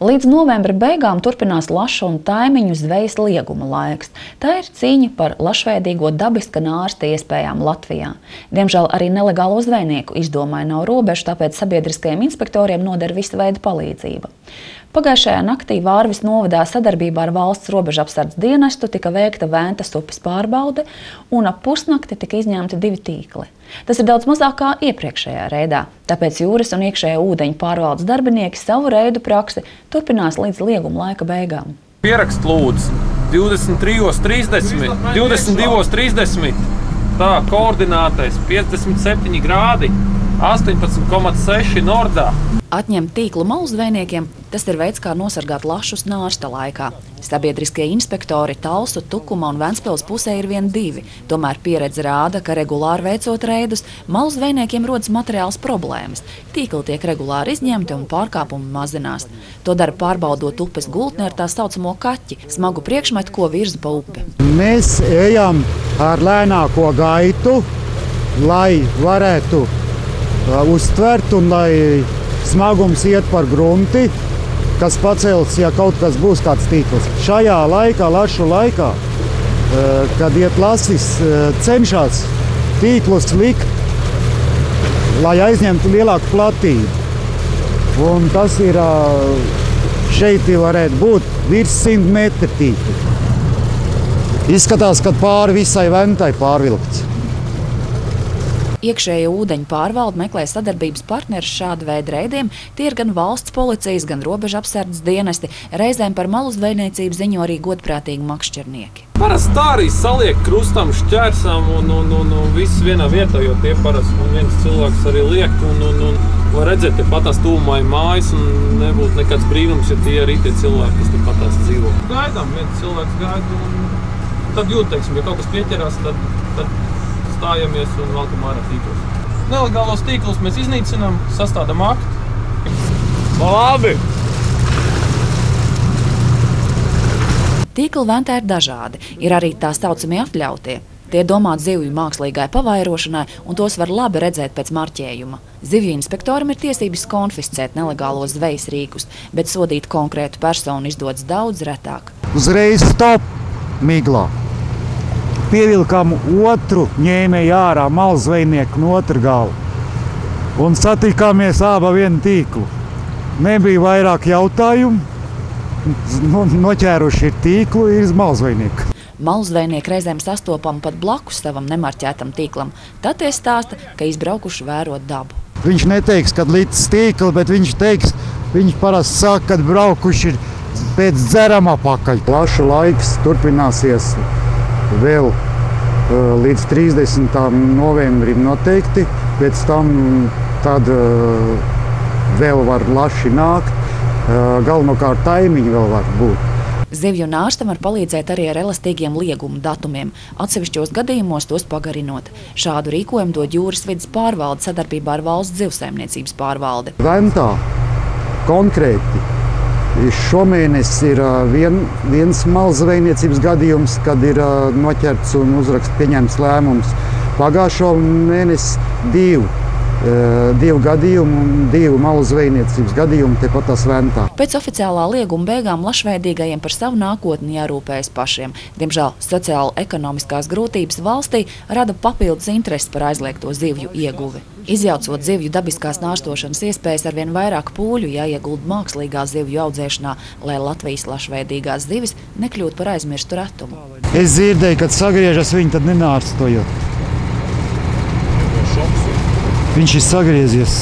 Līdz novembra beigām turpinās lašu un taimiņu zvejas lieguma laiks. Tā ir cīņa par lašveidīgo dabiska nārsta iespējām Latvijā. Diemžēl arī nelegālo zvejnieku izdomai nav robežu, tāpēc sabiedriskajiem inspektoriem noder visa veida palīdzība. Pagājušajā naktī Vārvis novadā sadarbībā ar valsts robežapsardzes dienestu tika veikta Ventas upes pārbaude un ap pusnakti tika izņemti 2 tīkli. Tas ir daudz mazāk kā iepriekšējā reidā, tāpēc jūras un iekšējā ūdeņu pārvaldes darbinieki savu reidu praksi turpinās līdz lieguma laika beigām. Pierakst lūdzu 23:30, 22:30, tā koordinātais 57 grādi, 18,6 nordā. Atņemt tīklu malu zvejniekiem – tas ir veids, kā nosargāt lašus nārsta laikā. Sabiedriskie inspektori Talsu, Tukuma un Ventspils pusē ir vien 2. Tomēr pieredze rāda, ka regulāri veicot reidus, malu zvejniekiem rodas materiāls problēmas. Tīkli tiek regulāri izņemti un pārkāpumi mazinās. To dara pārbaudot upes gultni ar tā saucamo kaķi – smagu priekšmetu, ko virza pa upi. Mēs ejam ar lēnāko gaitu, lai varētu uztvert un lai smagums iet par grunti, kas pacels, ja kaut kas būs kāds tīkls. Šajā laikā, lašu laikā, kad iet lasis, cenšas tīklus likt, lai aizņemtu lielāku platību. Un tas ir, šeit varētu būt virs 100 metru tīkli. Izskatās, ka pāri visai Ventai pārvilkts. Iekšējā ūdeņu pārvalde meklē sadarbības partnerus šāda veida reidiem. Tie ir gan valsts policijas, gan robežapsardzes dienesti. Reizēm par malu zvejniecību ziņo arī godprātīgi makšķernieki. Parasti tā arī saliek krustam, šķērsam un viss vienā vietā, jo tie parasti viens cilvēks arī liek un var redzēt, ka patās tūmā ir mājas un nebūtu nekāds brīnums, ja tie arī tie cilvēki, kas te patās dzīvo. Gaidām, viens cilvēks gaida un tad jūt, teiksim, ja kaut kas pieķerās, tad stājamies un valkam ārā tīklus. Nelegālos tīklus mēs iznīcinām, sastādām aktu. Labi! Tīkli Ventā ir dažādi. Ir arī tā saucamie atļautie. Tie domāti zivju mākslīgai pavairošanai, un tos var labi redzēt pēc marķējuma. Zivju inspektoram ir tiesības konfiscēt nelegālos zvejas rīkus, bet sodīt konkrētu personu izdodas daudz retāk. Uzreiz stop miglā. Pievilkām otru ņēmēju ārā, malu zvejnieku no otra gala. Un satikāmies aba vienu tīklu. Nebija vairāk jautājumu. Noķēruši ir tīklu, ir malu zvejnieku. Malu zvejnieki reizēm sastopam pat blakus savam nemarķētam tīklam. Tad tie stāsta, ka izbraukuši vērot dabu. Viņš neteiks, kad līdz tīkli, bet viņš teiks, viņš parasti saka, kad braukuši ir pēc dzerama pakaļ. Laša laiks turpināsies vēl līdz 30. novembrim noteikti, pēc tam tad vēl var laši nākt, galvenokārt taimiņi vēl var būt. Zivju nārstam var palīdzēt arī ar elastīgiem lieguma datumiem, atsevišķos gadījumos tos pagarinot. Šādu rīkojumu dod jūras vides pārvalde sadarbībā ar valsts zivsaimniecības pārvaldi. Ventā konkrēti šomēnes ir viens malu zvejniecības gadījums, kad ir noķerts un pieņemts lēmums. Pagājušo mēnesi 2 gadījumu un 2 malu zvejniecības gadījumu tepatās Ventā. Pēc oficiālā lieguma beigām lašveidīgajiem par savu nākotni jārūpējas pašiem. Diemžēl sociāli-ekonomiskās grūtības valstī rada papildus interesi par aizliegto zivju ieguvi. Izjaucot zivju dabiskās nārstošanas iespējas, arvien vairāk pūļu jāiegulda mākslīgā zivju audzēšanā, lai Latvijas lašveidīgās zivis nekļūtu par aizmirstu retumu. Es dzirdēju, kad sagriežas viņi, tad nenārstojot. Viņš ir sagriezies.